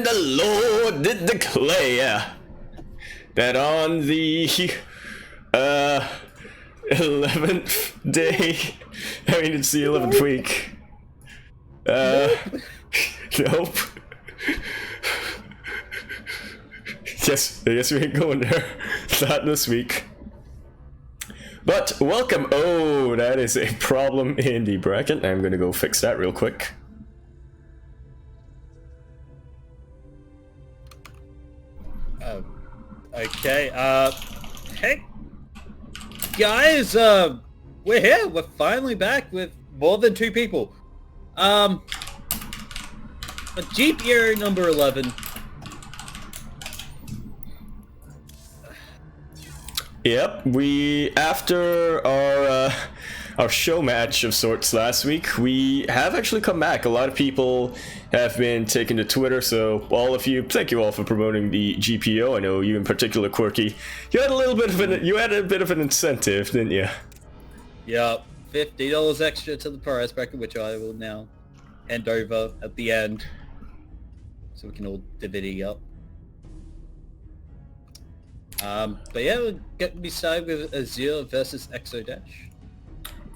the Lord did declare that on the 11th day, I mean it's the 11th week. Nope. Yes, I guess we ain't going there. Not this week. But welcome. Oh, that is a problem in the bracket. I'm gonna go fix that real quick. Okay, hey guys, we're here. We're finally back with more than 2 people. GPO number 11. Yep, we after our show match of sorts last week, we have actually come back. A lot of people have been taken to Twitter, so all of you, thank you all for promoting the GPO. I know you in particular, Quirky. You had a bit of an incentive, didn't you? Yep, $50 extra to the prize bracket, which I will now hand over at the end, so we can all divvy up. But yeah, we're going to be starting with Azure versus Exodash.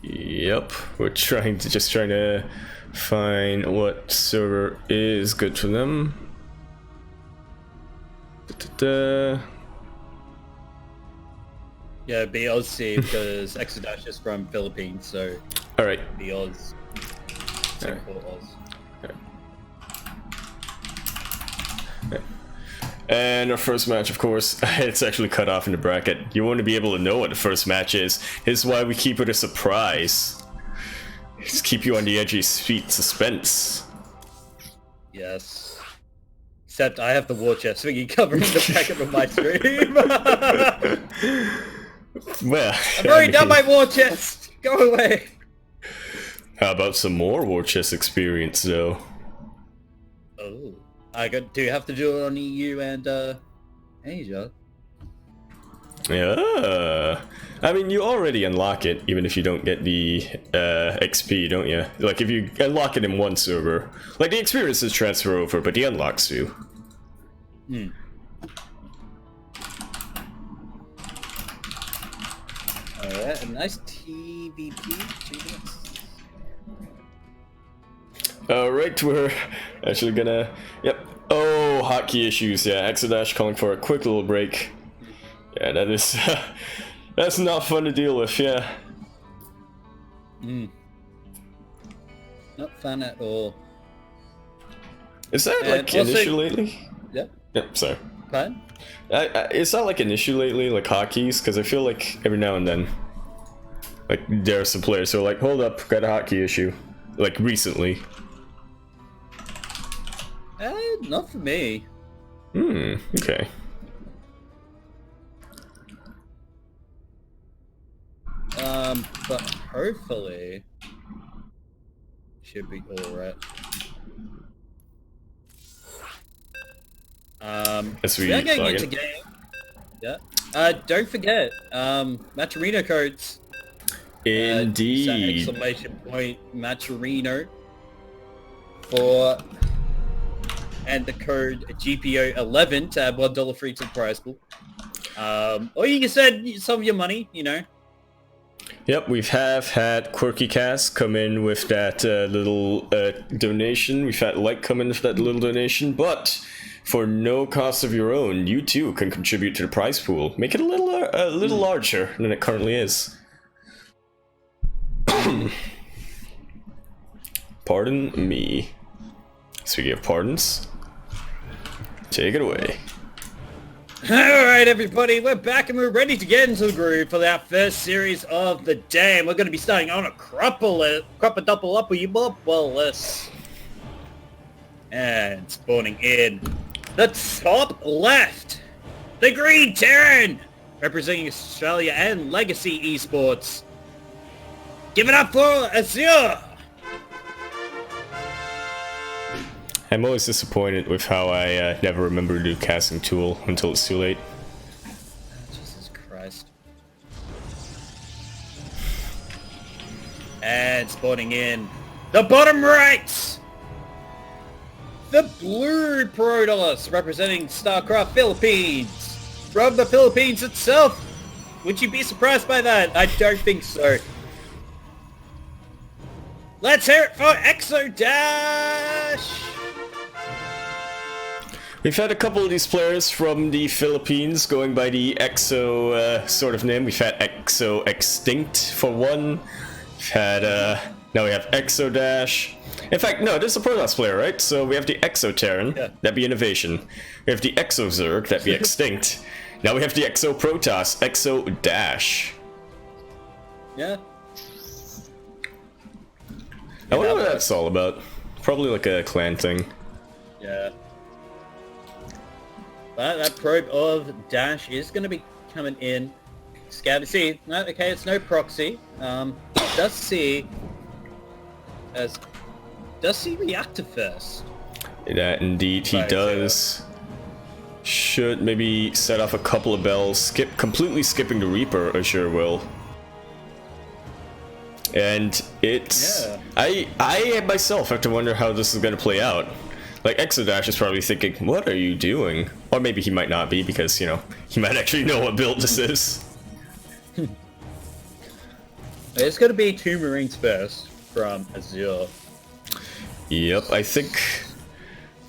Yep, we're trying to find what server is good for them. Yeah, be Aussie because Exodash is from Philippines, so all right, be Oz. Singapore Oz. And our first match, of course, it's actually cut off in the bracket. You want to be able to know what the first match is. This is why we keep it a surprise. Just keep you on the edge of your seat, suspense. Yes. Except I have the war chest thingy covering the bracket of my stream. Well, I've already done my war chest. Go away. How about some more war chest experience, though? Oh. Do you have to do it on EU and Asia? Yeah. I mean, you already unlock it, even if you don't get the XP, don't you? Like, if you unlock it in one server. Like, the experiences transfer over, but the unlocks do. Hmm. Alright, a nice TVP. 2 minutes. Alright, we're actually gonna... Yep. Oh, hotkey issues. Yeah, Exodash calling for a quick little break. Yeah, that is... that's not fun to deal with, yeah. Not fun at all. Is that, like, an issue lately? Yeah. Yep, sorry. Pardon? Is that, like, an issue lately, like hotkeys? Because I feel like every now and then, like, there are some players who are like, hold up, got a hotkey issue. Like, recently. Not for me. Okay. But hopefully should be alright. As we are getting log into in. game. Yeah. Don't forget, Matcherino codes. Indeed. Exclamation point Matcherino for and the code GPO11 to add $1 free to the prize pool. Or you can send some of your money, you know. Yep, we have had Quirky Cast come in with that little donation. We've had Light come in with that little donation, but for no cost of your own, you too can contribute to the prize pool. Make it a little larger than it currently is. Pardon me. Speaking of pardons, take it away. Alright everybody, we're back and we're ready to get into the groove for that first series of the day. And we're going to be starting on a crupper double upper you list. And spawning in the top left, the Green Terran, representing Australia and Legacy Esports. Give it up for Azure! I'm always disappointed with how I never remember to do casting tool until it's too late. Jesus Christ. And spawning in the bottom right, the Blue Protoss representing StarCraft Philippines. From the Philippines itself. Would you be surprised by that? I don't think so. Let's hear it for Exodash! We've had a couple of these players from the Philippines going by the Exo sort of name. We've had Exo Extinct for one. We've had, now we have Exodash. In fact, no, this is a Protoss player, right? So we have the Exoterran, that'd be Innovation. We have the Exozerg, that'd be Extinct. Now we have the Exo Protoss, Exodash. Yeah. I wonder what that's all about. Probably like a clan thing. Yeah. But that probe of Dash is going to be coming in. Scab, see, no, okay, it's no proxy. Does see reactor first? That indeed he does. Should maybe set off a couple of bells. Completely skipping the Reaper, I sure will. And it's... Yeah. I myself have to wonder how this is going to play out. Like, Exodash is probably thinking, what are you doing? Or maybe he might not be, because, you know, he might actually know what build this is. It's going to be 2 Marines first from Azure. Yep, I think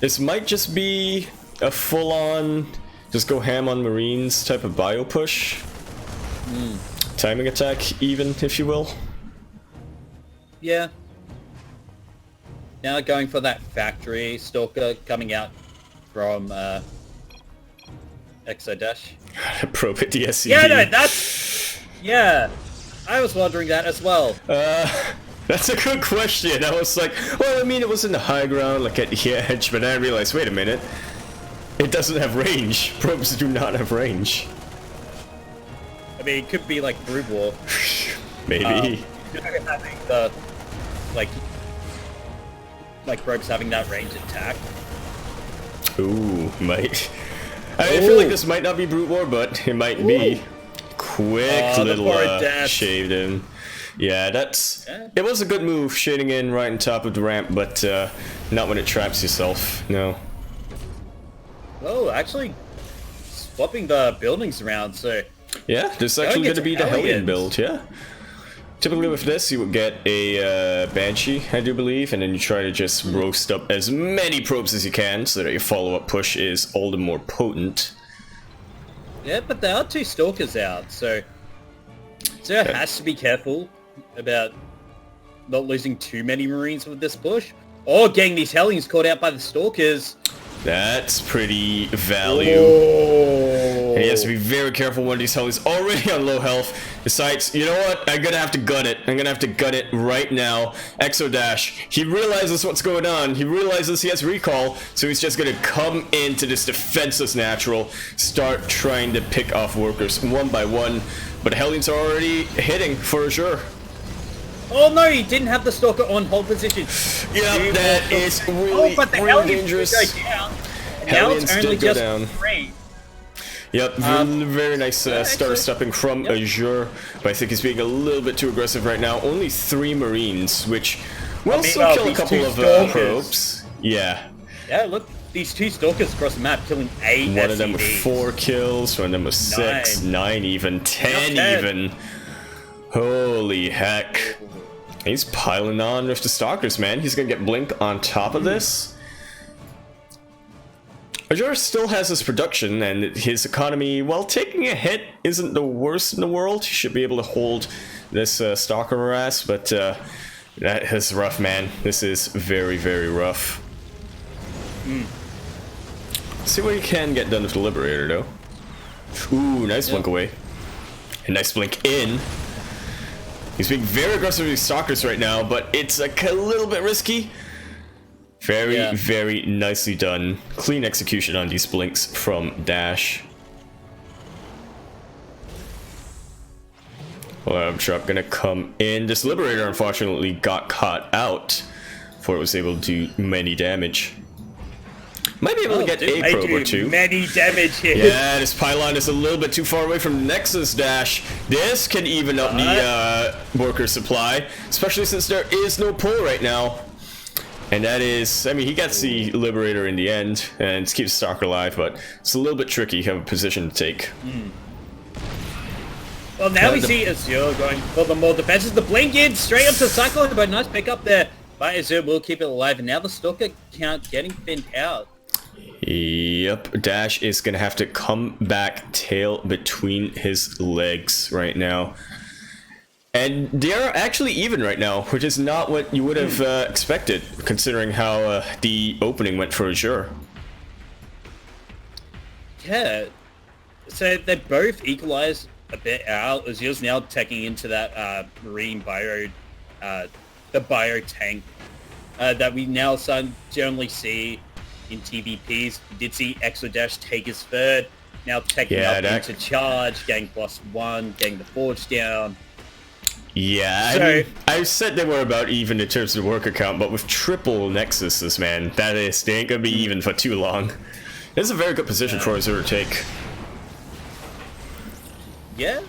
this might just be a full-on, just go ham on Marines type of bio push. Timing attack, even, if you will. Yeah. Now going for that factory stalker coming out from Exodash. Probe at the SEA. Yeah, no, that's... Yeah. I was wondering that as well. That's a good question. I was like, well, I mean, it was in the high ground, like at the edge, but then I realized, wait a minute. It doesn't have range. Probes do not have range. I mean, it could be like Brood War. Maybe. Having the, like probes having that range attack. Ooh, might. I feel like this might not be Brute War, but it might be. Quick little shaved in. Yeah, that's... It was a good move, shading in right on top of the ramp, but not when it traps yourself, no. Oh, actually swapping the buildings around, so... Yeah, this is actually going to be the Hellion build, yeah. Typically with this, you would get a Banshee, I do believe, and then you try to just roast up as many probes as you can, so that your follow-up push is all the more potent. Yeah, but there are 2 Stalkers out, so Zero has to be careful about not losing too many Marines with this push, or getting these Hellions caught out by the Stalkers. That's pretty value. And he has to be very careful when these Hellions already on low health. Decides, you know what, I'm gonna have to gut it. I'm gonna have to gut it right now. Exodash, he realizes what's going on. He realizes he has recall, so he's just gonna come into this defenseless natural, start trying to pick off workers one by one. But the Hellions are already hitting for sure. Oh no, he didn't have the Stalker on hold position. Yeah, that is really, really dangerous. Hellions did go down. 3. Yep, very nice star stepping from Azure, but I think he's being a little bit too aggressive right now. Only 3 Marines, which will still kill a couple of probes. Yeah. Yeah, look, these 2 Stalkers across the map killing 8 One of them with 4 kills, one of them with 6, 9 even, 10 even. Holy heck. He's piling on with the Stalkers, man. He's gonna get Blink on top of this. Azure still has his production, and his economy, while taking a hit, isn't the worst in the world. He should be able to hold this Stalker harass, but that is rough, man. This is very, very rough. See what he can get done with the Liberator, though. Ooh, nice blink away. A nice blink in. He's being very aggressive with these Stalkers right now, but it's like a little bit risky. Very, very nicely done. Clean execution on these blinks from Dash. Well, Drop gonna come in. This Liberator unfortunately got caught out before it was able to do many damage. Might be able to get a probe or 2. Many damage here. Yeah, this pylon is a little bit too far away from the Nexus Dash. This can even up the worker supply, especially since there is no pull right now. And that is, I mean, he gets the Liberator in the end and keeps Stalker alive, but it's a little bit tricky of a position to take. Well, now we see Azure going for the more defenses. The blink in straight up to Cyclone, but nice pick up there. But Azure will keep it alive, and now the Stalker count getting thinned out. Yep, Dash is going to have to come back tail between his legs right now. And they are actually even right now, which is not what you would have expected, considering how the opening went for Azure. Yeah, so they both equalize a bit out. Azure's now taking into that marine bio, the bio tank that we now generally see in TVPs. We did see Exodash take his third, now taking up into charge, getting +1, getting the forge down. Yeah, so, I mean, I said they were about even in terms of the worker count, but with triple Nexuses, man, they ain't gonna be even for too long. This is a very good position for Azure to take. Yeah.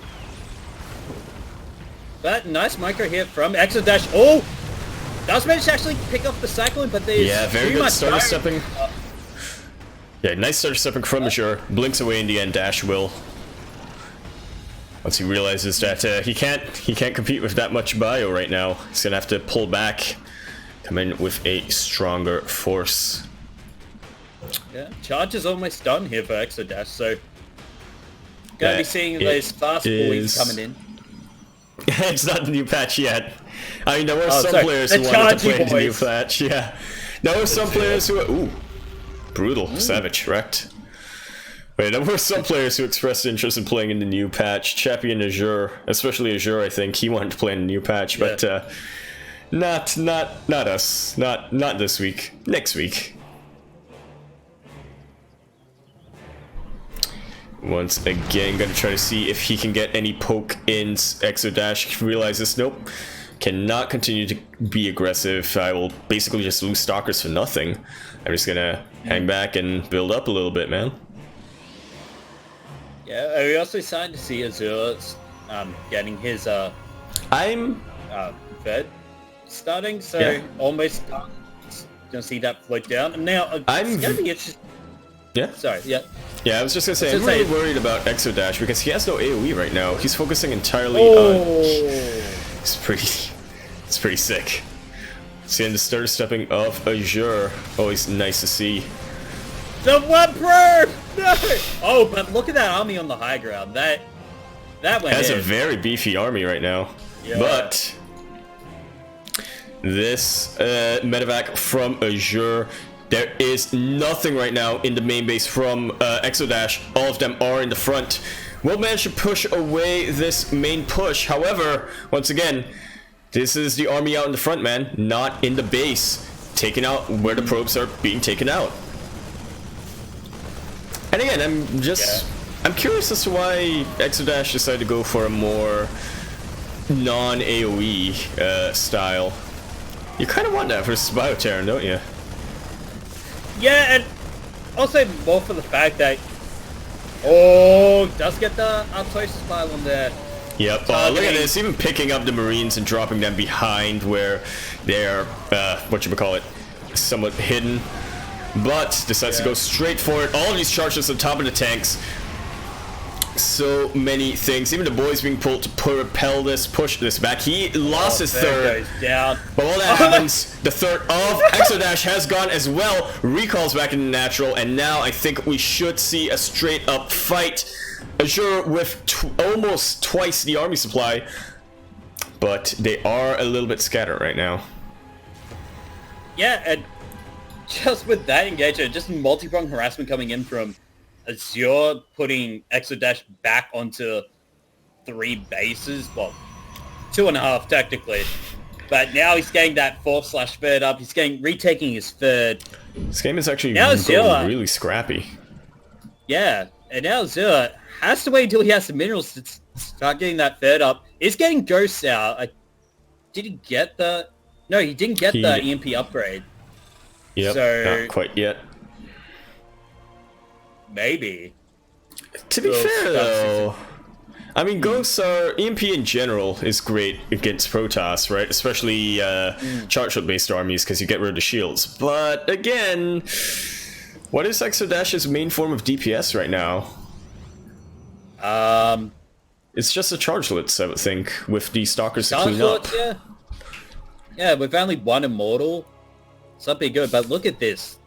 But nice micro here from Exodash. Oh! Does manage to actually pick up the Cyclone, but there's very good starter stepping. Yeah, nice starter stepping from Azure. Blinks away in the end, Dash will. Once he realizes that he can't compete with that much bio right now, he's gonna have to pull back, come in with a stronger force. Yeah, charge is almost done here for Exodash, so gonna be seeing those fast boys coming in. It's not the new patch yet. I mean, there were some players who wanted to play the new patch. Yeah, there were some players who brutal, savage, wrecked. Wait, there were some players who expressed interest in playing in the new patch. Chappie and Azure, especially Azure, I think he wanted to play in the new patch, but not us, not this week. Next week. Once again, gonna try to see if he can get any poke in. Exodash realizes nope, cannot continue to be aggressive. I will basically just lose Stalkers for nothing. I'm just gonna hang back and build up a little bit, man. Yeah, we also started to see Azure getting his Fed starting, so almost gonna see that float down. And now it's gonna be interesting. Yeah. Sorry. Yeah. Yeah, I was just gonna say I'm really worried about Exodash because he has no AOE right now. He's focusing entirely on. It's pretty sick. Seeing the starter stepping of Azure, always nice to see. The one pro! No! Oh, but look at that army on the high ground. That went That's a very beefy army right now. Yeah. But this medevac from Azure, there is nothing right now in the main base from Exodash. All of them are in the front. Will manage to push away this main push. However, once again, this is the army out in the front, man, not in the base. Taken out where the probes are being taken out. And again, I'm curious as to why Exodash decided to go for a more non-AoE style. You kind of want that versus Bioterran, don't you? Yeah, and also more for the fact that does get the Artosis pile on there. Yep. Look at this, even picking up the Marines and dropping them behind where they're somewhat hidden. But decides to go straight for it. All of these charges on top of the tanks. So many things. Even the boys being pulled to propel this, push this back. He lost his third. Goes down. But while that happens, the third of Exodash has gone as well. Recalls back into natural, and now I think we should see a straight up fight. Azure with almost twice the army supply, but they are a little bit scattered right now. Yeah, and just with that engagement, just multi-pronged harassment coming in from Azure, putting Exodash back onto 3 bases, well, 2.5 technically, but now he's getting that 4/3 up. He's retaking his third. This game is actually going really scrappy. Yeah, and now Azure has to wait until he has the minerals to start getting that third up. He's getting ghosts out. Did he get the? No, he didn't get the EMP upgrade. Yep, so, not quite yet. Maybe. To be fair, though, I mean, ghosts are EMP in general is great against Protoss, right? Especially charge-based armies because you get rid of the shields. But again, what is Exodash's main form of DPS right now? It's just a chargelets, I would think, with the stalkers to clean up. Yeah, with only one immortal, something good. But look at this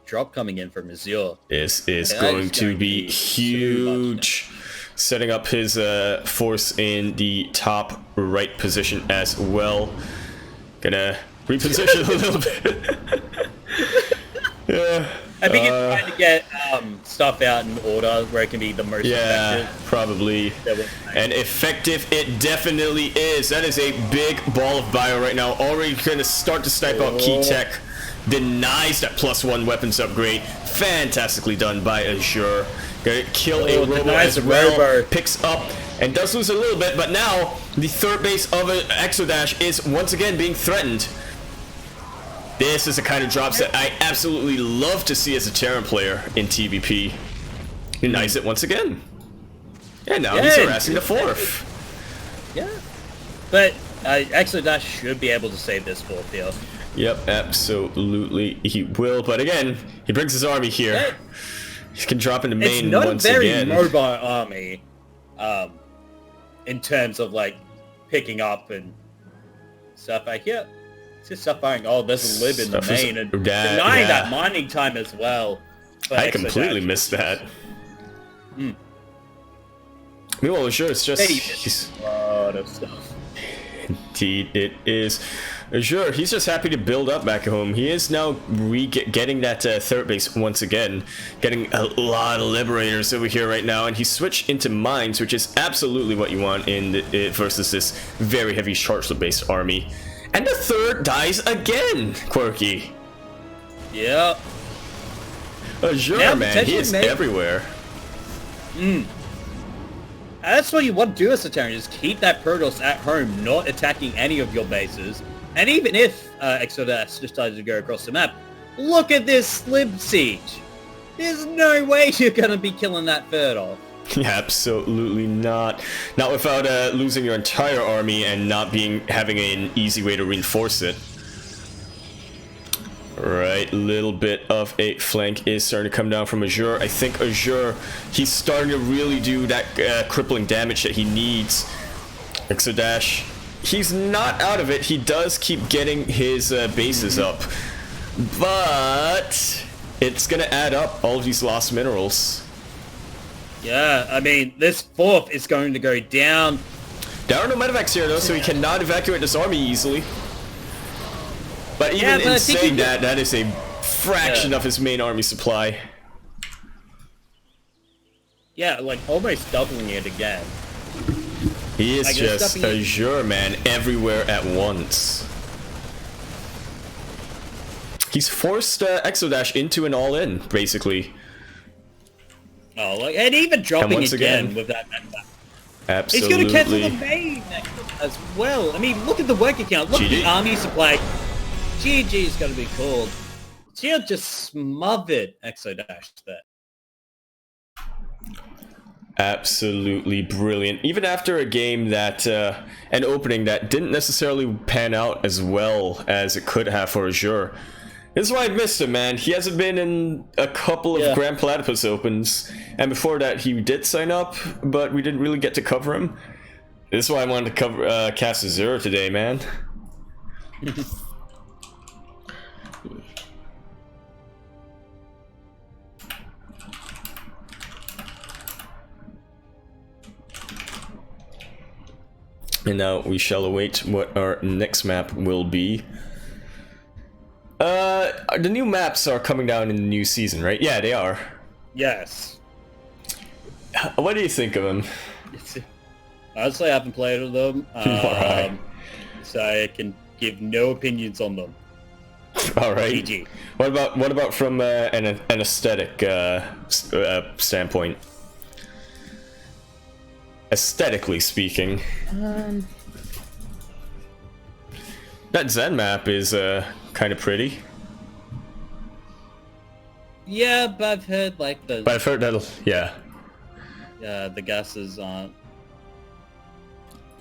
drop coming in from Azure. This is going to be huge. Setting up his force in the top right position as well. Gonna reposition a little bit. Yeah. I think it's trying to get stuff out in order where it can be the most effective. Probably. And effective it definitely is. That is a big ball of bio right now. Already gonna start to snipe out key tech. Denies that +1 weapons upgrade. Fantastically done by Azure. Gonna kill a robo as well. Picks up and does lose a little bit, but now the third base of Exodash is once again being threatened. This is the kind of drops that I absolutely love to see as a Terran player in TVP. Denies it once again. And now he's harassing the fourth. Yeah. But Exodash should be able to save this fourth here. Yep, absolutely he will. But again, he brings his army here. Yeah. He can drop into main once again. It's not a very mobile army in terms of like picking up and stuff. I hear it's just stuff firing. Oh, there's a lib in the main and denying that mining time as well. I completely missed that. Meanwhile, sure, it's just a lot of stuff. Indeed, it is. Sure, he's just happy to build up back at home. He is now getting that third base once again, getting a lot of liberators over here right now, and he switched into mines, which is absolutely what you want in versus this very heavy charge-based army. And the third dies again, Quirky. Yeah. Sure, man, he is everywhere. That's what you want to do as a Terran, is keep that Protoss at home, not attacking any of your bases. And even if Exodash decides to go across the map, look at this slib siege. There's no way you're going to be killing that third off. Absolutely not. Not without losing your entire army and not having an easy way to reinforce it. Right, little bit of a flank is starting to come down from Azure. I think Azure, he's starting to really do that crippling damage that he needs. Exodash, he's not out of it. He does keep getting his bases up, but it's gonna add up, all of these lost minerals. Yeah, I mean, this fourth is going to go down. There are no medevacs here though, so he cannot evacuate this army easily. But even in saying that, that is a fraction of his main army supply. Yeah, like almost doubling it again. He is just Azure, man, everywhere at once. He's forced Exodash into an all-in, basically. Oh, like, and even dropping again with that medevac. Absolutely. He's going to cancel the main as well. I mean, look at the work account. Look at the army supply. GG is going to be called. Shield just smothered Exodash there. Absolutely brilliant. Even after a game that, an opening that didn't necessarily pan out as well as it could have for Azure. This is why I missed him, man. He hasn't been in a couple of Grand Platypus Opens, and before that he did sign up, but we didn't really get to cover him. This is why I wanted to cast Azure today, man. And now we shall await what our next map will be. The new maps are coming down in the new season, right? Yeah, they are. Yes. What do you think of them? Honestly, I haven't played with them, Alright. so I can give no opinions on them. All right. GG. What about from an aesthetic standpoint? Aesthetically speaking, that Zen map is kind of pretty. Yeah, but I've heard like the. But I've heard that, yeah. Yeah, the gases aren't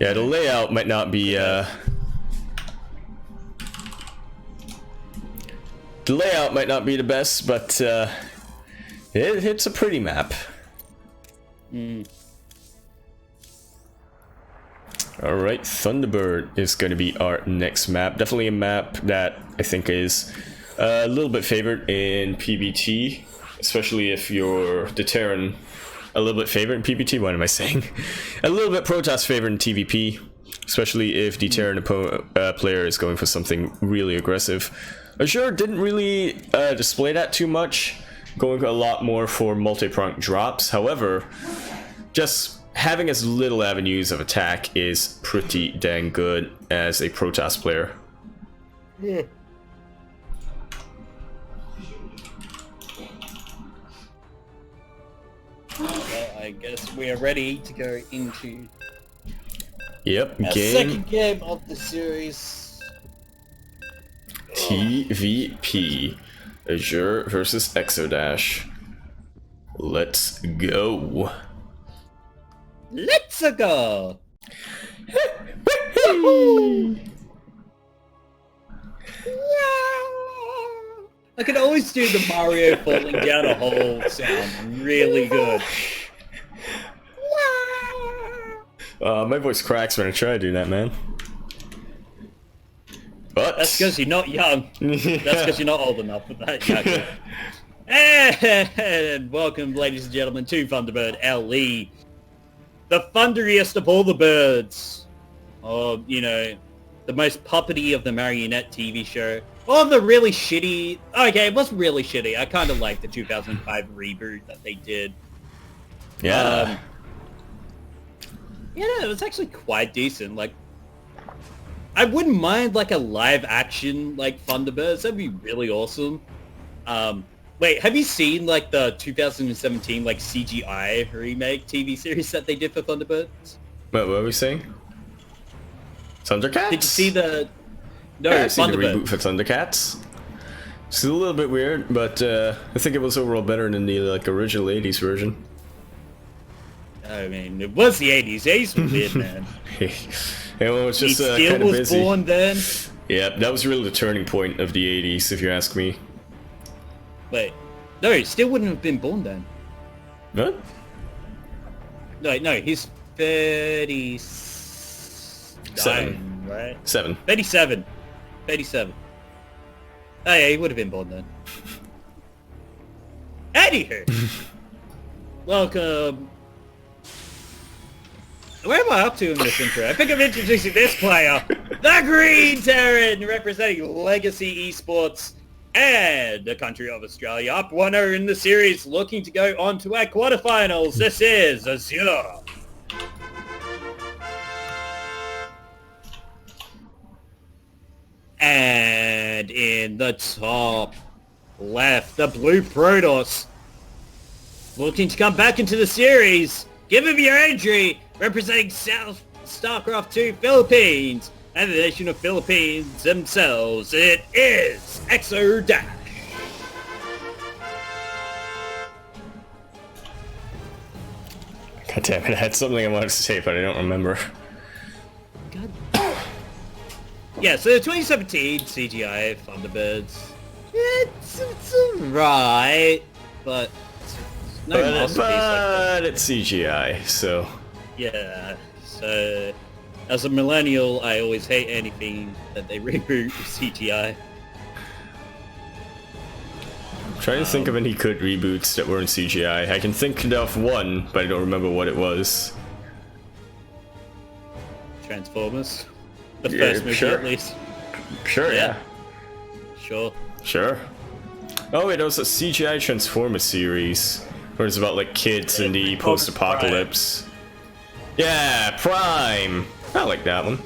Yeah, the layout might not be, the layout might not be the best, but, it's a pretty map. Alright, Thunderbird is going to be our next map. Definitely a map that I think is a little bit favored in PvT, especially if you're the Terran. A little bit favored in PvT, what am I saying? A little bit Protoss favored in TVP, especially if the Terran player is going for something really aggressive. Azure didn't really display that too much, going a lot more for multi-pronged drops. However, just having as little avenues of attack is pretty dang good as a Protoss player. Yeah. Well, I guess we are ready to go into Yep, our second game of the series. TVP. Azure versus Exodash. Let's go. Let's go! I can always do the Mario falling down a hole sound really good. My voice cracks when I try to do that, man. But that's because you're not young. That's because you're not old enough for that, Yaku. And welcome, ladies and gentlemen, to Thunderbird LE. The thunderiest of all the birds. Or, you know, the most puppety of the marionette TV show. Or the really shitty... Okay, it wasn't really shitty. I kind of liked the 2005 reboot that they did. Yeah. Yeah, it was actually quite decent. Like, I wouldn't mind, like, a live-action, like, Thunderbirds. That'd be really awesome. Wait, have you seen, like, the 2017, like, CGI remake TV series that they did for Thunderbirds? What were we saying? Thundercats? Did you see the... No, yeah, I've seen the Thunderbirds. reboot for Thundercats. It's a little bit weird, but I think it was overall better than the, like, original 80s version. I mean, it was the 80s. The 80s were weird, man. Yeah, well, it's just He kind still of was busy. born then. Yeah, that was really the turning point of the 80s, if you ask me. Wait, no, he still wouldn't have been born then. What? No, he's 37, right? 7. 37. 37. Oh yeah, he would have been born then. Anywho, welcome. Where am I up to in this intro? I think I'm introducing this player, the Green Terran, representing Legacy Esports and the country of Australia, up 1-0 in the series, looking to go on to our quarterfinals. This is Azure. And in the top left, the Blue Protoss, looking to come back into the series. Give him your entry, representing South StarCraft 2 Philippines and the nation of Philippines themselves. It is Exodash. God damn it, I had something I wanted to say, but I don't remember. God. Yeah, so the 2017 CGI Thunderbirds, it's alright, but it's no masterpiece like that. But it's CGI, so... Yeah, so as a millennial, I always hate anything that they reboot with CGI. I'm trying to think of any good reboots that were in CGI. I can think of one, but I don't remember what it was. Transformers. The Yeah, first movie, sure. at least. Sure, yeah. Sure. Sure. Oh wait, there was a CGI Transformers series, where it's about like kids in the post-apocalypse. Yeah, Prime! I like that one.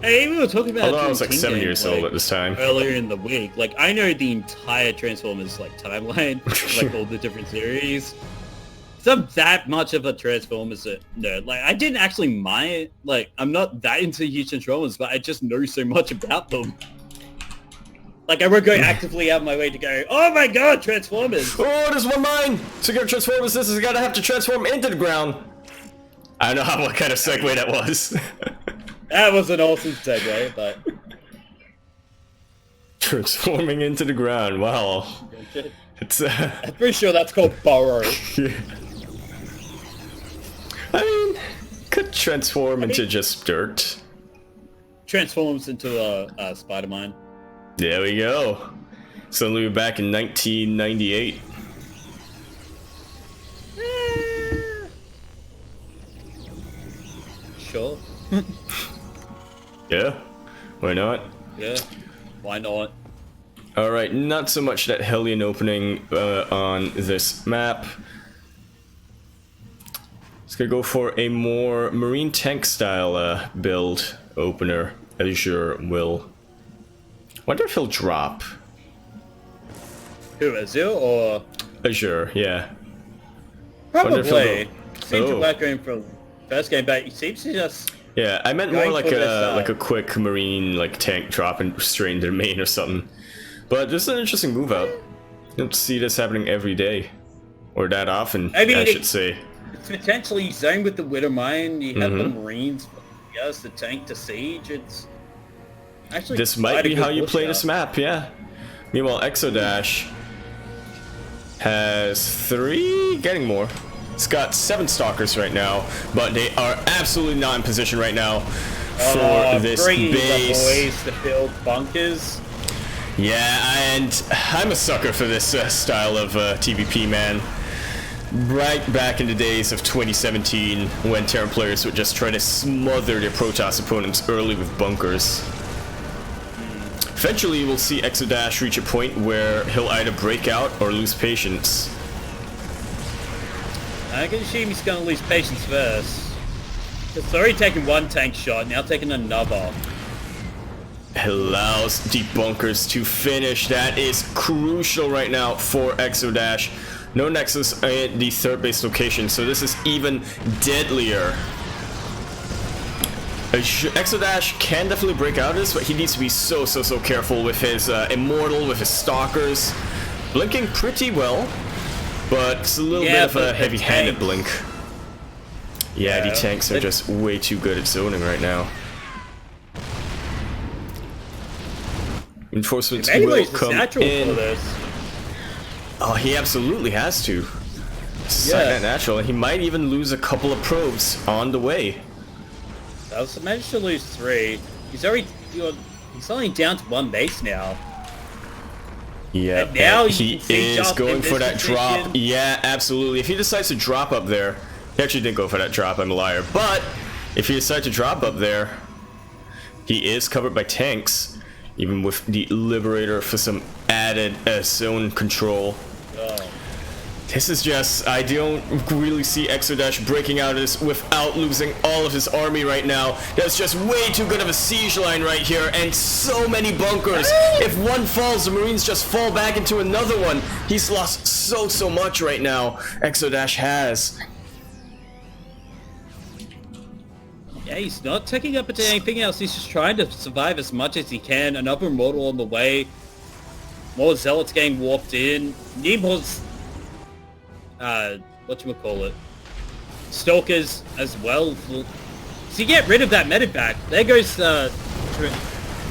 Hey, we were talking about Although I was like Team 7 Game, years old at this time. earlier in the week. Like, I know the entire Transformers like timeline, like all the different series. So I'm that much of a Transformers nerd. Like, I didn't actually mind. Like, I'm not that into huge Transformers, but I just know so much about them. Like, I won't go actively out of my way to go, oh my god, Transformers! Oh, there's one mine! To get Transformers, this is gotta have to transform into the ground. I don't know what kind of segue that was. That was an awesome segue, but... Transforming into the ground, wow. It's I'm pretty sure that's called burrow. I mean, could transform into just dirt. Transforms into a Spider-Man. There we go. Suddenly we're back in 1998. Sure. Yeah, why not? Yeah, why not? Alright, not so much that Hellion opening on this map. Let's go for a more marine tank style build opener, Azure will. Wonder if he'll drop. Who, Azure or? Azure, yeah. Probably. Seems to like going from first game back. He seems to just. Yeah, I meant more like a quick marine like tank drop and straight into the main or something. But this is an interesting move out. You don't see this happening every day, or that often. I should say. It's potentially zone with the Widowmine. You have the Marines. Yes, the tank to siege. It's actually this might be how you play this map. Yeah. Meanwhile, Exodash has 3, getting more. It's got 7 stalkers right now, but they are absolutely not in position right now for this base. The boys to build bunkers. Yeah, and I'm a sucker for this style of TVP, man. Right back in the days of 2017, when Terran players would just try to smother their Protoss opponents early with bunkers. Eventually, we'll see Exodash reach a point where he'll either break out or lose patience. I can assume he's going to lose patience first. He's already taken 1 tank shot, now taking another. Allows the bunkers to finish. That is crucial right now for Exodash. No Nexus at the 3rd base location, so this is even deadlier. Exodash can definitely break out of this, but he needs to be so careful with his Immortal, with his Stalkers. Blinking pretty well, but it's a little bit of a heavy-handed blink. Yeah, the tanks are just way too good at zoning right now. Reinforcements will come in. Oh, he absolutely has to. It's that natural, and he might even lose a couple of probes on the way. I was managed to lose 3. He's only down to 1 base now. Yeah, and now he is going for that drop. Yeah, absolutely. If he decides to drop up there, he actually didn't go for that drop, I'm a liar. But if he decides to drop up there, he is covered by tanks, even with the Liberator for some added zone control. This is just, I don't really see Exodash breaking out of this without losing all of his army right now. That's just way too good of a siege line right here, and so many bunkers. If one falls, the Marines just fall back into another one. He's lost so much right now, Exodash has. Yeah, he's not taking up into anything else. He's just trying to survive as much as he can. Another Immortal on the way. More Zealots getting warped in. Need more... whatchamacallit, Stalkers as well. So you get rid of that medevac. There goes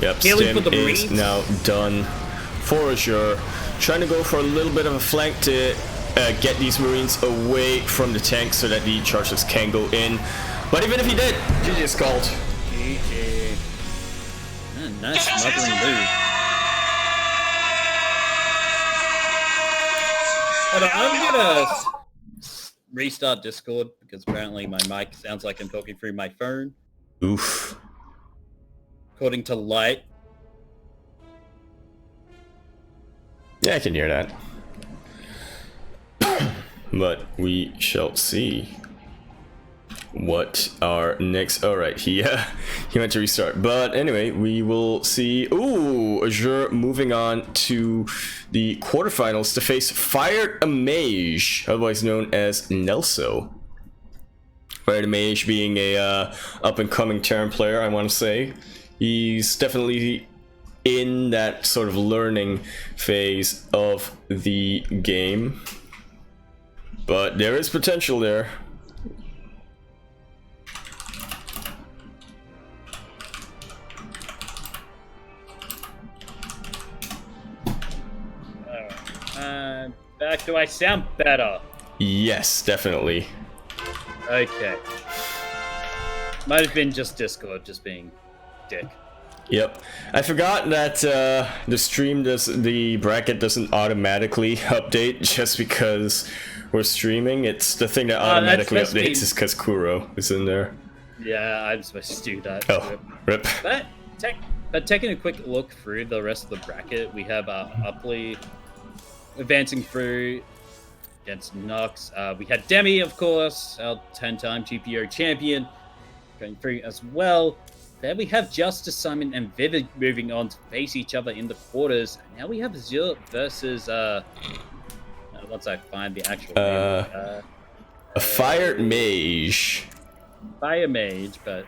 yep, healing for the Marines is now done for Azure. Trying to go for a little bit of a flank to get these Marines away from the tanks so that the charges can go in. But even if he did, GG is called. GG. Nice smuggling move. I'm gonna restart Discord because apparently my mic sounds like I'm talking through my phone. Oof. According to Light. Yeah, I can hear that. But we shall see what our next... Alright, he meant to restart. But anyway, we will see... Ooh, Azure moving on to the quarterfinals to face Fired Mage, otherwise known as Nelso. Fired Mage being a up-and-coming Terran player, I want to say. He's definitely in that sort of learning phase of the game. But there is potential there. back. Do I sound better? Yes, definitely. Okay. Might have been just Discord just being dick. Yep. I forgot that the bracket doesn't automatically update just because we're streaming. It's the thing that automatically updates is because Kuro is in there. Yeah, I'm supposed to do that. Oh, rip. But taking a quick look through the rest of the bracket, we have Upley advancing through against Nox. We had Demi, of course, our 10-time GPO champion, going through as well. Then we have Justice, Simon, and Vivid moving on to face each other in the quarters. Now we have Azure versus, once I find the actual name. A Fire Mage. Fire Mage, but...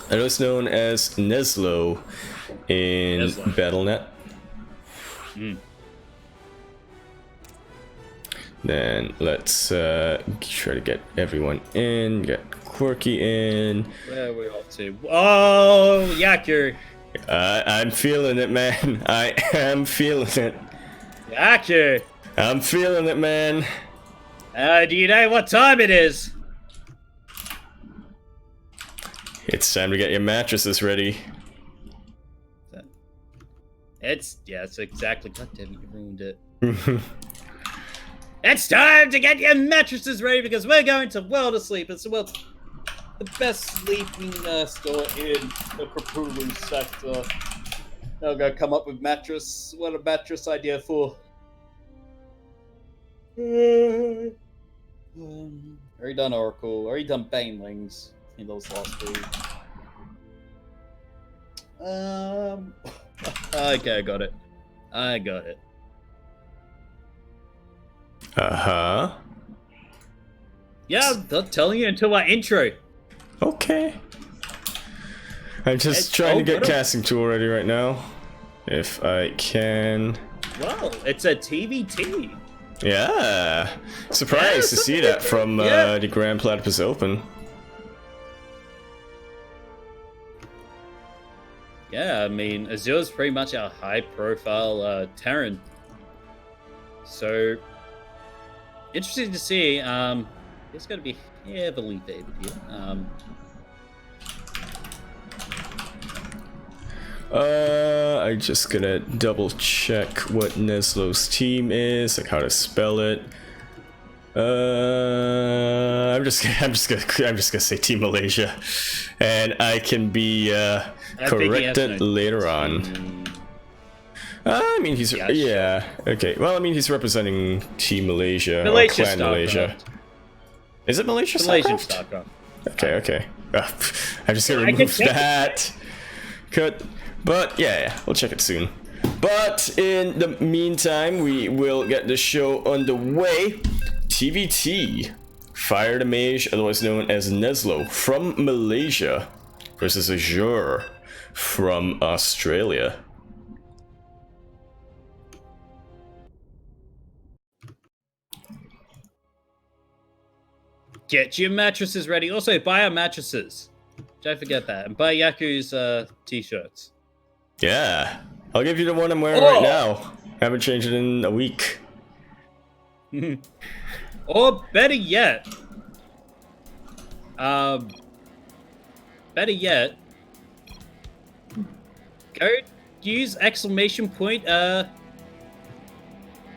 It was known as Neslo in Battle.net. Then let's try to get everyone in. Get Quirky in. Where are we off to? Oh, Yaku! I'm feeling it, man. I am feeling it. Yaku! I'm feeling it, man. Do you know what time it is? It's time to get your mattresses ready. It's exactly. God damn it, you ruined it. It's time to get your mattresses ready because we're going to World of Sleep. It's the best sleeping store in the Krapulu sector. Now I'm gonna come up with mattress. What a mattress idea for. Already done Oracle. Already done Banelings in those last two. Okay, I got it. Uh-huh. Yeah, I'm not telling you until my intro. Okay. I'm just trying to get casting tool ready right now. If I can. Well, it's a TVT. Yeah. Surprised to see that from the Grand Platypus Open. Yeah, I mean, Azure's pretty much our high-profile Terran. So, interesting to see. It's going to be heavily favored here. I'm just gonna double check what Neslo's team is, like how to spell it. I'm just gonna say Team Malaysia, and I can be corrected later on. I mean, he's okay. Well, I mean, he's representing Team Malaysia, or Clan Malaysia. Is it Malaysia StarCraft? Okay. I'm just gonna remove that. Cut. But yeah, we'll check it soon. But in the meantime, we will get the show underway. TVT, Fire the Mage, otherwise known as Neslo, from Malaysia, versus Azure from Australia. Get your mattresses ready. Also, buy our mattresses. Don't forget that. And buy Yaku's t-shirts. Yeah. I'll give you the one I'm wearing right now. Haven't changed it in a week. Or better yet, go use exclamation point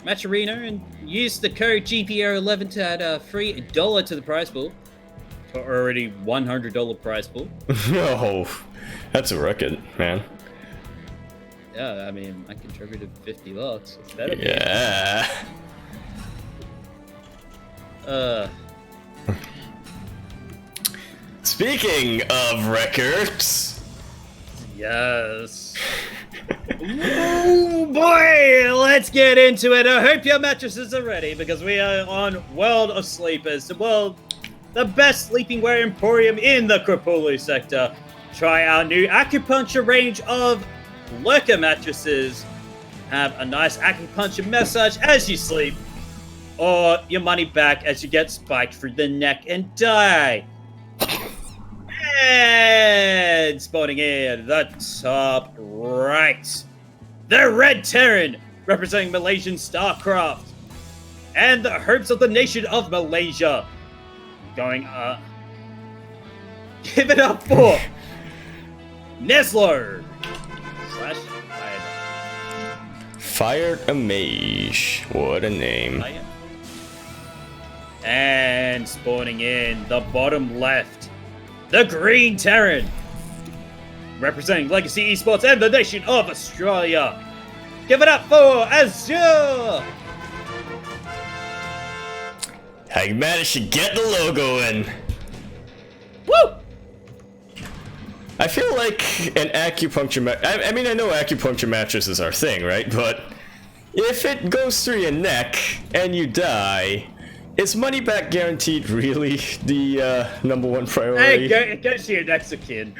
Match Arena and use the code GPO11 to add $3 to the prize pool. For already $100 prize pool. Oh, that's a record, man. Yeah, I mean, I contributed $50. It's better. Yeah. Speaking of records. Yes. Ooh, boy, let's get into it. I hope your mattresses are ready because we are on World of Sleepers, the best sleeping wear emporium in the Krapulu sector. Try our new acupuncture range of lurker mattresses. Have a nice acupuncture massage as you sleep, or your money back as you get spiked through the neck and die. And spawning in the top right, the Red Terran, representing Malaysian StarCraft. And the hopes of the nation of Malaysia. Going, give it up for Neslo / Fired a mage. What a name. And spawning in the bottom left, the Green Terran, representing Legacy Esports and the nation of Australia. Give it up for Azure! I managed to get the logo in. Woo! I feel like an acupuncture I mean, I know acupuncture mattress is our thing, right? But if it goes through your neck and you die, is money back guaranteed really the #1 priority? Hey, go to your next of kin.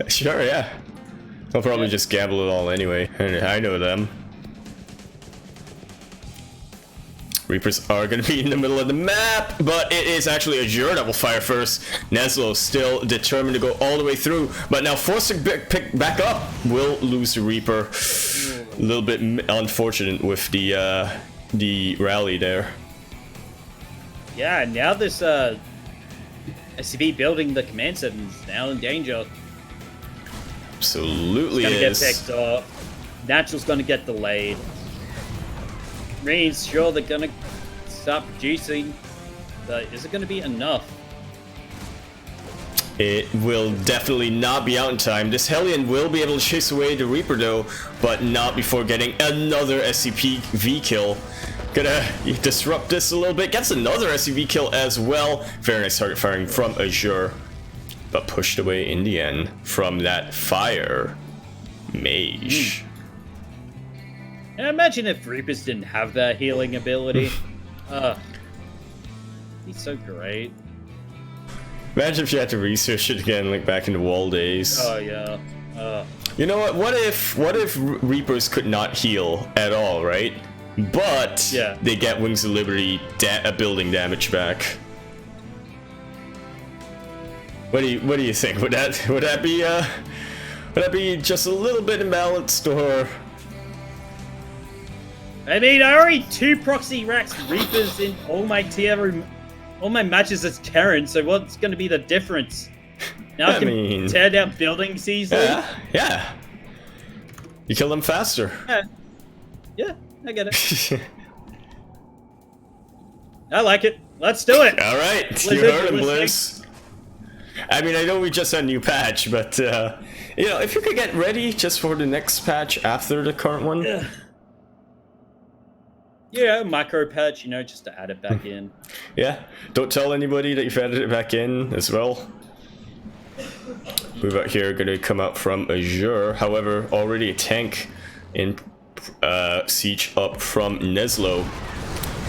Sure, yeah. I'll probably just gamble it all anyway. I know them. Reapers are going to be in the middle of the map, but it is actually Azure that will fire first. Neslo still determined to go all the way through, but now forced to pick back up. Will lose the Reaper. A little bit unfortunate with the rally there. Yeah, now this SCV building the command center is now in danger. Absolutely It's gonna is. get picked up. Natural's gonna get delayed. Means sure they're gonna start producing, but is it gonna be enough? It will definitely not be out in time. This Hellion will be able to chase away the Reaper though, but not before getting another SCP-V kill. Gonna disrupt this a little bit. Gets another SCV kill as well. Very nice target firing from Azure, but pushed away in the end from that fire mage. And imagine if Reapers didn't have that healing ability. He's so great. Imagine if you had to research it again, like back in the wall days. Oh yeah. You know what? What if Reapers could not heal at all, right? But Yeah. they get Wings of Liberty building damage back. What do you think? Would that be just a little bit imbalanced, or? I mean, I already 2 proxy racks Reapers in all my matches as Terran, so what's going to be the difference? Now I can tear down buildings easily? Yeah. You kill them faster. Yeah, I get it. I like it. Let's do it. All right, you heard him, Blizz. I mean, I know we just had a new patch, but you know, if you could get ready just for the next patch after the current one. Yeah, micro patch, you know, just to add it back in. Yeah, don't tell anybody that you've added it back in as well. Move out here, gonna come out from Azure. However, already a tank in siege up from Neslo.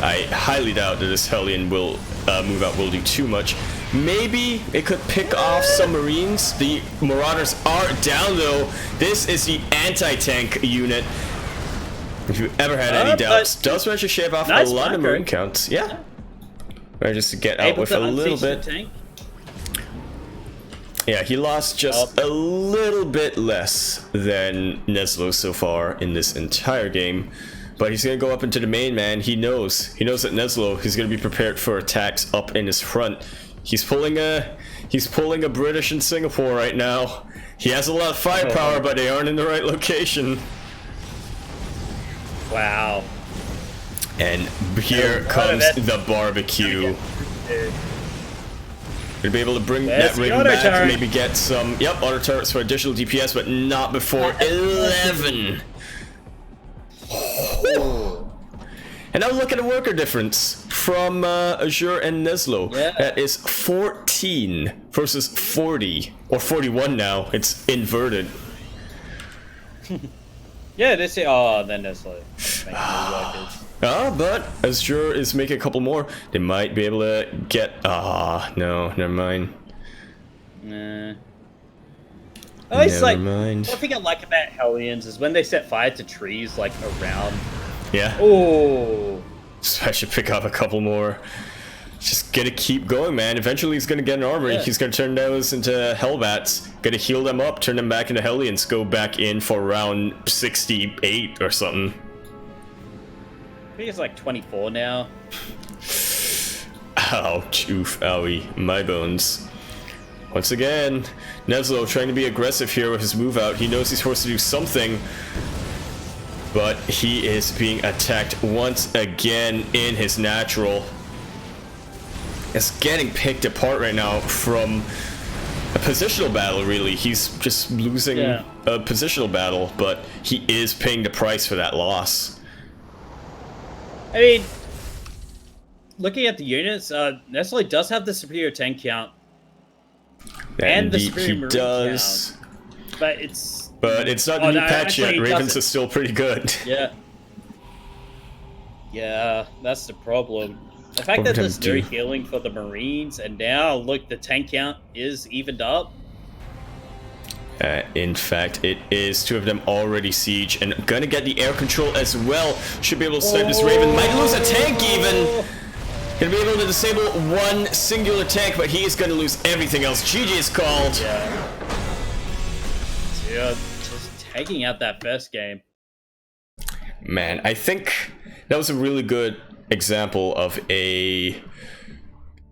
I highly doubt that this Hellion will move out, will do too much. Maybe it could pick off some Marines. The Marauders are down though. This is the anti-tank unit. If you ever had any doubts, does manage to shave off a lot of Marine counts. Yeah. Right, just to get out with a little bit. Yeah, he lost just a little bit less than Neslo so far in this entire game. But he's going to go up into the main, man. He knows that Neslo is going to be prepared for attacks up in his front. He's pulling a British in Singapore right now. He has a lot of firepower, but they aren't in the right location. Wow. And here comes the barbecue. Gonna be able to bring that Raven back, turret. Maybe get some, auto turrets for additional DPS, but not before 11. And now look at the worker difference from Azure and Neslo. Yeah. That is 14 versus 40, or 41 now. It's inverted. Yeah, they say, then Neslo. But Azure is making a couple more. They might be able to get... no, never mind. Nah. Oh, it's like, one thing I like about Hellions is when they set fire to trees, like, around. Yeah. Oh. So I should pick up a couple more. Just gonna keep going, man. Eventually he's gonna get an armory. Yeah. He's gonna turn those into Hellbats. Gonna heal them up, turn them back into Hellions, go back in for round 68 or something. I think it's like 24 now. Ouch, oof, owie, my bones. Once again, Neslo trying to be aggressive here with his move out. He knows he's forced to do something, but he is being attacked once again in his natural. It's getting picked apart right now from a positional battle, really. He's just losing a positional battle, but he is paying the price for that loss. I mean, looking at the units, Nestle does have the superior tank count. And the superior marine count. But it's not a new patch yet. Ravens are still pretty good. Yeah. Yeah, that's the problem. The fact that there's no healing for the Marines, and now, look, the tank count is evened up. In fact, it is. Two of them already siege, and gonna get the air control as well. Should be able to snipe this Raven. Might lose a tank even. Gonna be able to disable one singular tank, but he is gonna lose everything else. GG is called. Yeah, just taking out that first game. Man, I think that was a really good example of a...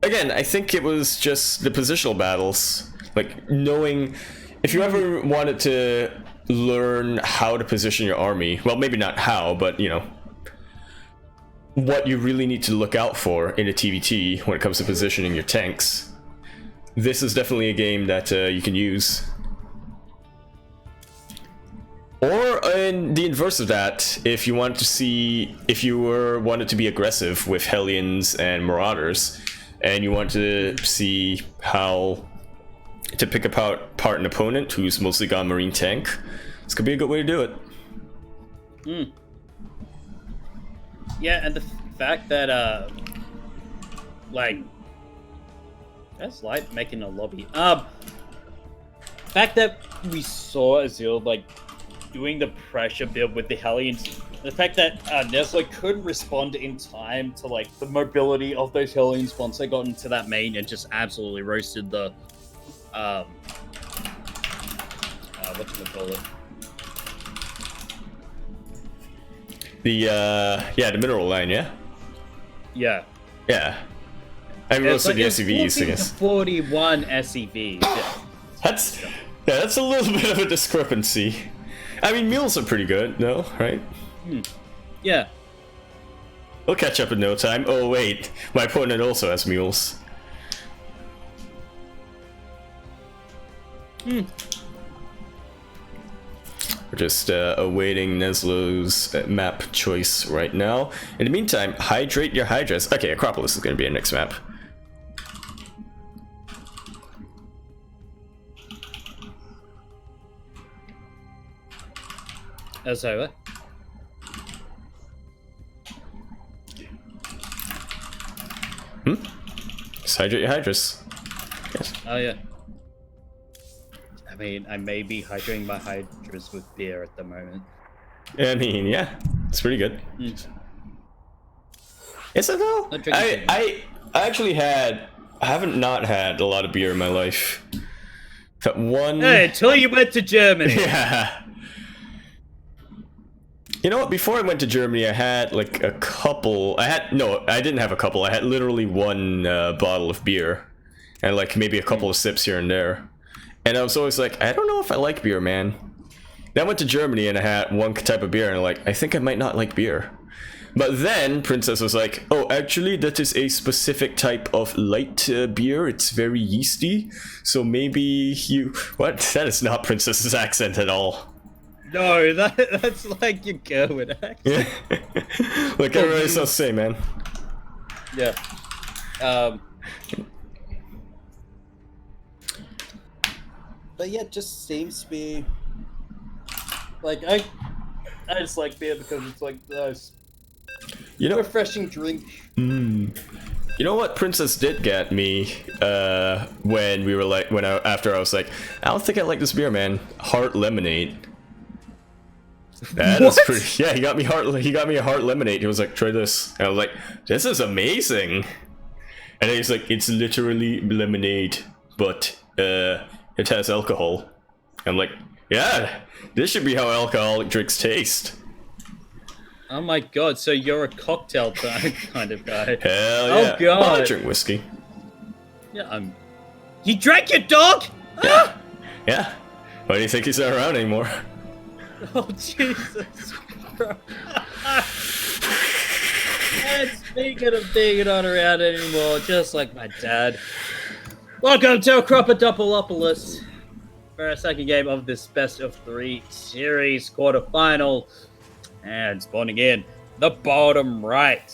Again, I think it was just the positional battles. Like, knowing... If you ever wanted to learn how to position your army, well, maybe not how, but, you know, what you really need to look out for in a TVT when it comes to positioning your tanks, this is definitely a game that you can use. Or in the inverse of that, if you wanted to see, if you wanted to be aggressive with Hellions and Marauders, and you want to see how to pick apart an opponent who's mostly got a Marine tank, this could be a good way to do it. Yeah, and the fact that, like, that's like making a lobby. Fact that we saw Azil, like, doing the pressure build with the Hellions, the fact that Nestle couldn't respond in time to, like, the mobility of those Hellions once they got into that main and just absolutely roasted the, whatchamacallit? The mineral line, yeah? Yeah. Yeah. I roasted the SEVs, I guess. 41 SEVs. Yeah. That's a little bit of a discrepancy. I mean, mules are pretty good, no? Right? Yeah. We'll catch up in no time. Oh, wait. My opponent also has mules. We're just awaiting Neslo's map choice right now. In the meantime, hydrate your Hydras. Okay, Acropolis is going to be our next map. That's over. Just hydrate your Hydras. Yes. Oh, yeah. I mean, I may be hydrating my Hydras with beer at the moment. I mean, yeah. It's pretty good. Is it though? I actually haven't not had a lot of beer in my life. That one... Hey, until you went to Germany. Yeah. You know what? Before I went to Germany, I had like a couple. I didn't have a couple. I had literally one bottle of beer, and like maybe a couple of sips here and there. And I was always like, I don't know if I like beer, man. Then I went to Germany and I had one type of beer, and I'm like, I think I might not like beer. But then Princess was like, oh, actually, that is a specific type of light beer. It's very yeasty, so maybe you. What? That is not Princess's accent at all. No, that's like your German accent. Yeah. Like everybody else say, man. Yeah. But yeah, it just seems to be like I just like beer because it's like nice, refreshing drink. You know what Princess did get me when we were like after I was like, I don't think I like this beer, man. Heart lemonade. That is pretty. Yeah, he got me a heart lemonade. He was like, try this. And I was like, this is amazing. And then he's like, it's literally lemonade, but it has alcohol. I'm like, yeah, this should be how alcoholic drinks taste. Oh my god, so you're a cocktail kind of guy. Hell yeah. Oh god. I drink whiskey. Yeah, You drank your dog? Yeah. Yeah. Why do you think he's not around anymore? Oh, Jesus Christ. And speaking of being not around anymore, just like my dad. Welcome to Acropodopolis for our second game of this best of 3 series quarterfinal. And spawning in the bottom right.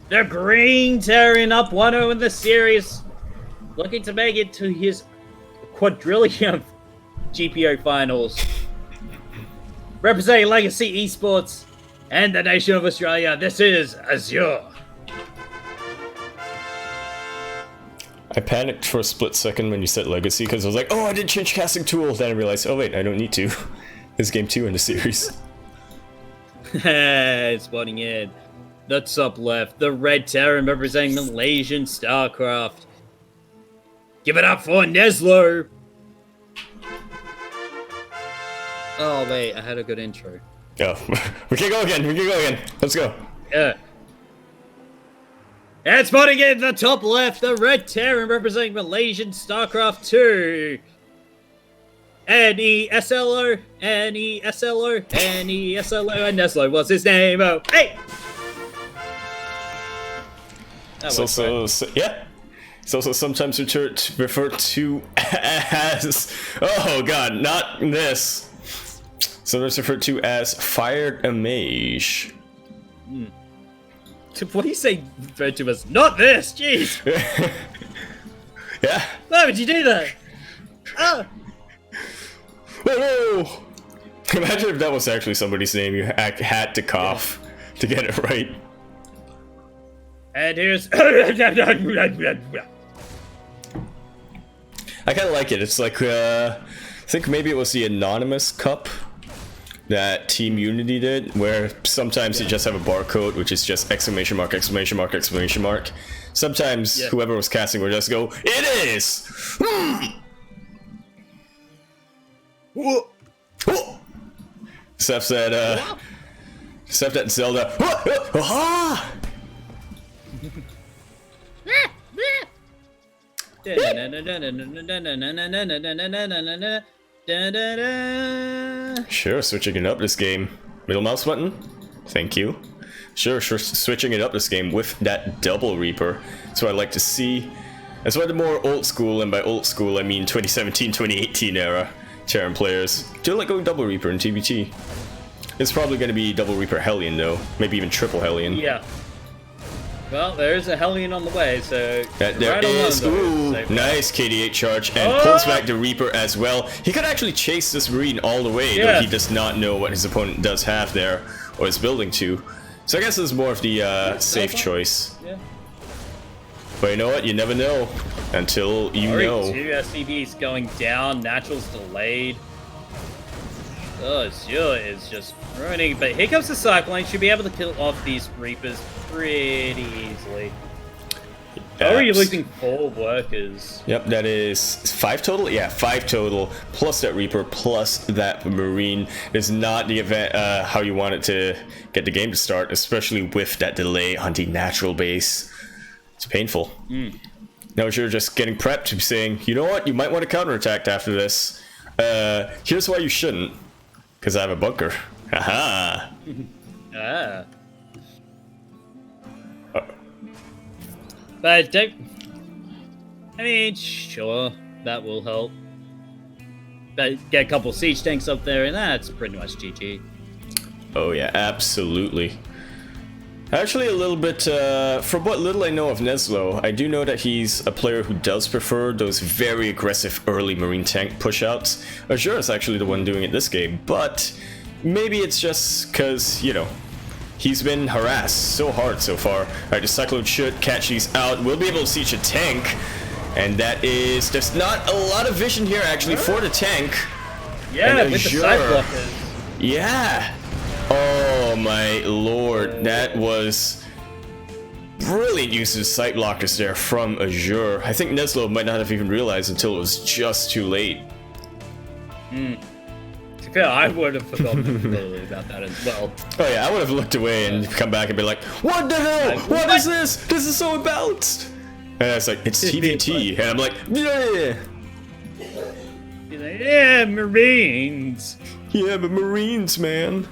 The green tearing up 1-0 in the series. Looking to make it to his quadrillion GPO finals. Representing Legacy Esports and the nation of Australia, this is Azure. I panicked for a split second when you said Legacy because I was like, oh, I didn't change casting tool. Then I realized, oh wait, I don't need to. It's game 2 in the series. Spawning in the top left, the red Terran representing Malaysian StarCraft. Give it up for Neslo. Oh wait, I had a good intro. Oh, we can go again. Let's go. Yeah. And spotting in the top left, the red Terran representing Malaysian StarCraft 2. N-E-S-L-O, N-E-S-L-O, N-E-S-L-O, and Neslo. What's his name? Oh, hey! Yeah. It's also sometimes referred to as... Oh god, not this. Sometimes referred to as fired a mage. What do you say referred to as? Not this! Jeez! Yeah. Why would you do that? Ah! Whoa! Imagine if that was actually somebody's name. You had to cough to get it right. And here's... I kind of like it. It's like, I think maybe it was the Anonymous Cup that Team Unity did, where sometimes you just have a barcode, which is just exclamation mark, exclamation mark, exclamation mark. Sometimes whoever was casting would just go, it is! Except that Zelda. Sure, switching it up this game. Middle mouse button. Thank you. Sure, switching it up this game with that double Reaper. That's what I like to see. That's why the more old school, and by old school I mean 2017, 2018 era Terran players do like going double Reaper in TBT. It's probably going to be double Reaper Hellion though, maybe even triple Hellion. Yeah. Well, there's a Hellion on the way, so... There is. Ooh, nice KD8 charge, and pulls back the Reaper as well. He could actually chase this Marine all the way, though he does not know what his opponent does have there, or is building to. So I guess this is more of the safe choice. Yeah. But you know what? You never know until you know. 2 SCVs going down, Natural's delayed. Oh, Azure is just ruining. But here comes the Cyclone. Should be able to kill off these Reapers pretty easily. How are you losing 4 workers? Yep, that is 5 total? Yeah, 5 total, plus that Reaper, plus that Marine. Is not the event how you want it to get the game to start, especially with that delay on the natural base. It's painful. Now you're just getting prepped, saying, you know what, you might want to counterattack after this. Here's why you shouldn't. Because I have a bunker. Haha. Ah. But don't... I mean, sure, that will help. But get a couple siege tanks up there, and that's pretty much GG. Oh yeah, absolutely. Actually, a little bit, from what little I know of Neslo, I do know that he's a player who does prefer those very aggressive early Marine tank push-outs. Azure is actually the one doing it this game, but maybe it's just because, you know, he's been harassed so hard so far. Alright, the Cyclone should catch these out. We'll be able to siege a tank, and that is... There's not a lot of vision here, actually, for the tank. Yeah, with the side blockers. Yeah. Oh my lord, that was brilliant use of sight blockers there from Azure. I think Neslo might not have even realized until it was just too late. To be fair, I would have forgotten completely about that as well. Oh yeah, I would have looked away and come back and be like, what the hell? What is this? This is so imbalanced. And it's like, it's TVT. And I'm like, yeah. He's like, yeah, Marines. Yeah, but Marines, man.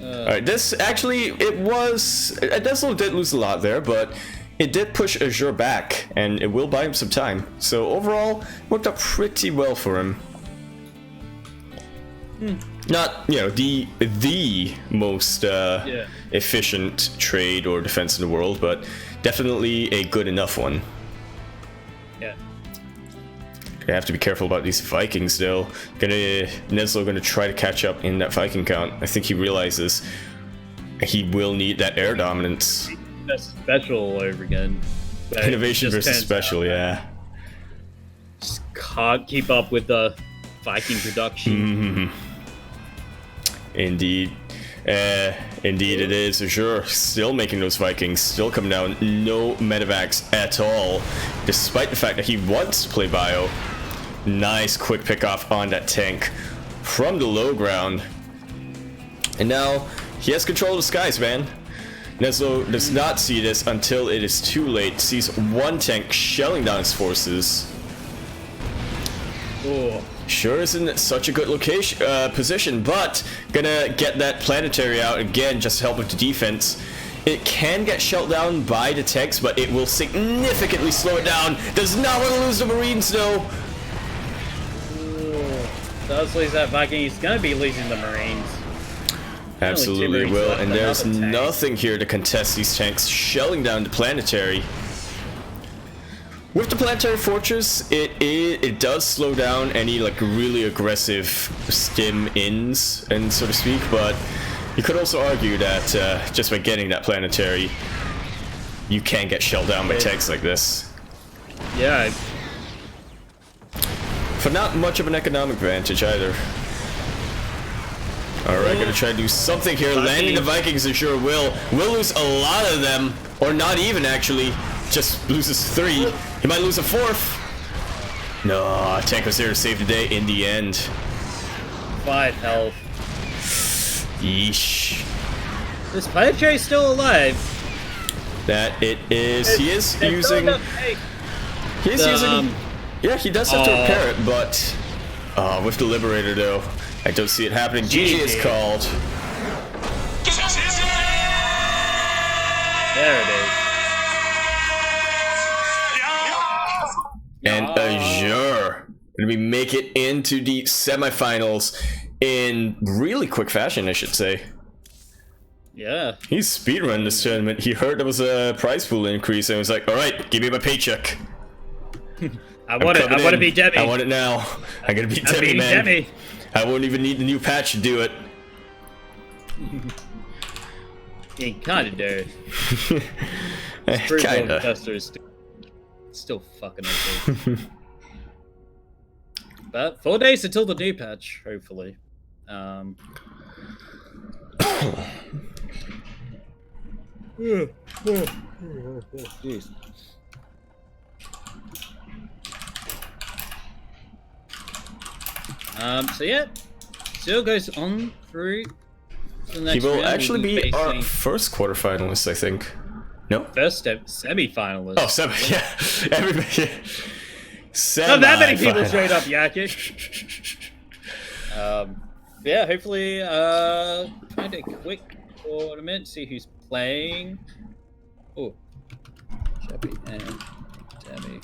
Alright, this actually, Neslo did lose a lot there, but it did push Azure back, and it will buy him some time. So overall, worked out pretty well for him. Not, you know, the most efficient trade or defense in the world, but definitely a good enough one. Yeah. You have to be careful about these Vikings, though. Neslo gonna try to catch up in that Viking count. I think he realizes he will need that air dominance. That's special all over again. Innovation versus special, yeah. Just can't keep up with the Viking production. Indeed. Indeed it is. Azure still making those Vikings, still coming down. No medevacs at all, despite the fact that he wants to play bio. Nice quick pick off on that tank from the low ground. And now he has control of the skies, man. Neslo does not see this until it is too late. Sees one tank shelling down his forces. Oh. Sure isn't such a good location position, but gonna get that planetary out again just to help with the defense. It can get shelled down by the tanks, but it will significantly slow it down. Does not want to lose the Marines, though. Does lose that Viking, he's gonna be losing the Marines. Absolutely will, and there's nothing here to contest these tanks shelling down the planetary. With the planetary fortress, it does slow down any like really aggressive stim ins, and so to speak, but you could also argue that just by getting that planetary, you can get shelled down by tanks like this. Yeah. For not much of an economic advantage either. Alright, gonna try to do something here. Landing the Vikings, Azure will lose a lot of them, or not even actually. Just loses 3. He might lose a 4th. No, tank was there to save the day in the end. 5 health. Yeesh. This planetary is still alive. That it is. He is using. He is using. Yeah, he does have to repair it, but with the Liberator though, I don't see it happening. GG is called. There it is. And Azure gonna be make it into the semifinals in really quick fashion, I should say. Yeah. He's speedrun this tournament. He heard there was a prize pool increase and was like, "Alright, give me my paycheck. I want to be Demi. I want it now. I'm gonna be Demi, man. Demi. I won't even need the new patch to do it." He kinda do. Kinda. Still fucking okay. But 4 days until the new patch, hopefully. So yeah, still goes on through to the next He will round. actually be our first quarterfinalist, I think. No? First semi-finalist. Oh, semi, yeah. Everybody. Not that many people straight up yakking. Yeah, hopefully, find a quick tournament, see who's playing. Oh, Chubby and Demi.